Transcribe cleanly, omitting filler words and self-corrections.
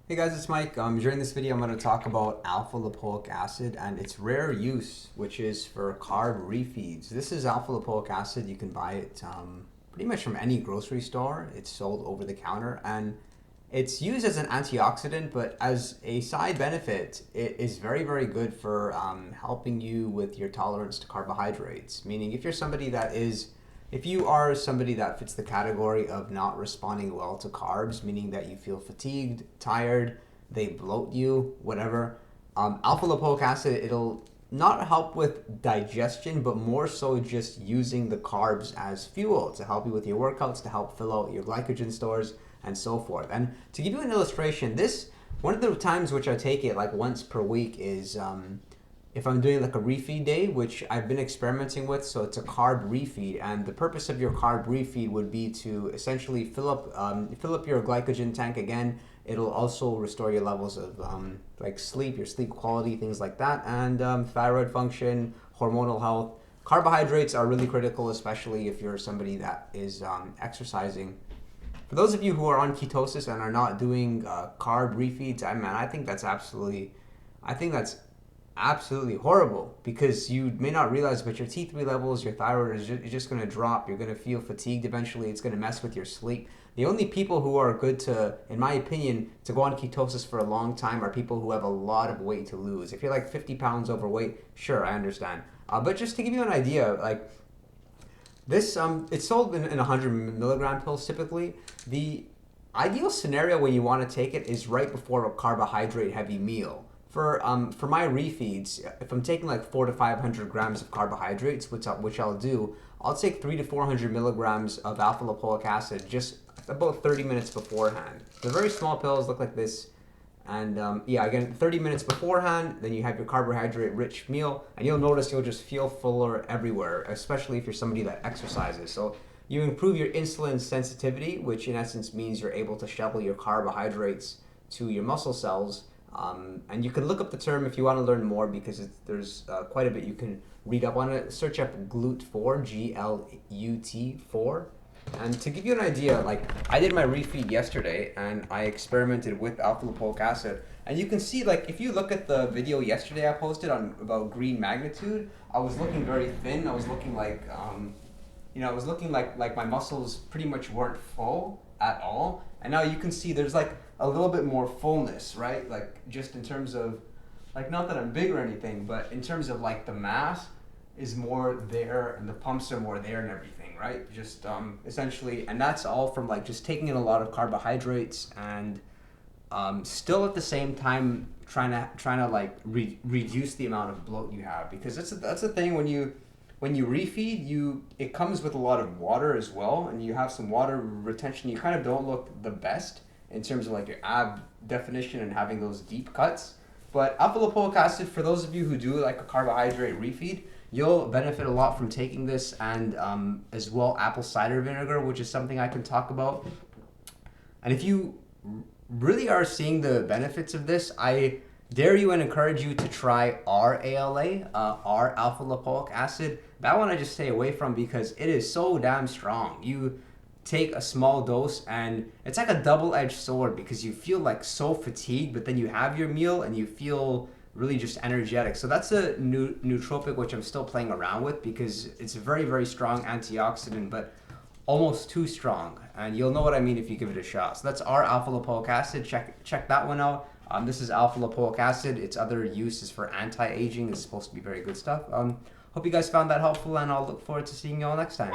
Hey guys, it's Mike. During this video, I'm going to talk about alpha lipoic acid and its rare use, which is for carb refeeds. This is alpha lipoic acid. You can buy it pretty much from any grocery store. It's sold over the counter and it's used as an antioxidant, but as a side benefit, it is very, very good for helping you with your tolerance to carbohydrates. Meaning if you are somebody that fits the category of not responding well to carbs, meaning that you feel fatigued, tired, they bloat you, whatever, alpha lipoic acid, it'll not help with digestion, but more so just using the carbs as fuel to help you with your workouts, to help fill out your glycogen stores, and so forth. And to give you an illustration, one of the times which I take it like once per week is if I'm doing like a refeed day, which I've been experimenting with. So it's a carb refeed, and the purpose of your carb refeed would be to essentially fill up your glycogen tank again. It'll also restore your levels of like sleep, your sleep quality, things like that, and thyroid function, hormonal health. Carbohydrates are really critical, especially if you're somebody that is exercising. For those of you who are on ketosis and are not doing carb refeeds, I think that's absolutely horrible, because you may not realize, but your T3 levels, your thyroid is just going to drop. You're going to feel fatigued eventually. It's going to mess with your sleep. The only people who are good to, in my opinion, to go on ketosis for a long time are people who have a lot of weight to lose. If you're like 50 pounds overweight, sure, I understand. But just to give you an idea, like this, it's sold in 100 milligram pills typically. The ideal scenario when you want to take it is right before a carbohydrate heavy meal. For my refeeds, if I'm taking like 400 to 500 grams of carbohydrates, which I'll do, I'll take 300 to 400 milligrams of alpha lipoic acid just about 30 minutes beforehand. They're very small pills, look like this, and again, 30 minutes beforehand, then you have your carbohydrate-rich meal, and you'll notice you'll just feel fuller everywhere, especially if you're somebody that exercises. So you improve your insulin sensitivity, which in essence means you're able to shuttle your carbohydrates to your muscle cells. And you can look up the term if you want to learn more, because there's quite a bit you can read up on it. Search up GLUT4, GLUT4. And to give you an idea, like I did my refeed yesterday and I experimented with alpha lipoic acid. And you can see, like, if you look at the video yesterday I posted on about green magnitude, I was looking very thin. I was looking like, like my muscles pretty much weren't full at all. And now you can see there's like a little bit more fullness, right? Like just in terms of, like, not that I'm big or anything, but in terms of like the mass is more there and the pumps are more there and everything, right? Just essentially, and that's all from like just taking in a lot of carbohydrates and still at the same time trying to like reduce the amount of bloat you have, because that's the thing when you refeed, it comes with a lot of water as well, and you have some water retention. You kind of don't look the best in terms of like your ab definition and having those deep cuts. But alpha lipoic acid, for those of you who do like a carbohydrate refeed, you'll benefit a lot from taking this, and as well apple cider vinegar, which is something I can talk about. And if you really are seeing the benefits of this, I dare you and encourage you to try R-ALA, R alpha lipoic acid. That one I just stay away from because it is so damn strong. You take a small dose and it's like a double-edged sword, because you feel like so fatigued, but then you have your meal and you feel really just energetic. So that's a nootropic which I'm still playing around with, because it's a very, very strong antioxidant, but almost too strong. And you'll know what I mean if you give it a shot. So that's R alpha lipoic acid. Check that one out. This is alpha lipoic acid. Its other use is for anti-aging. It's supposed to be very good stuff. Hope you guys found that helpful, and I'll look forward to seeing you all next time.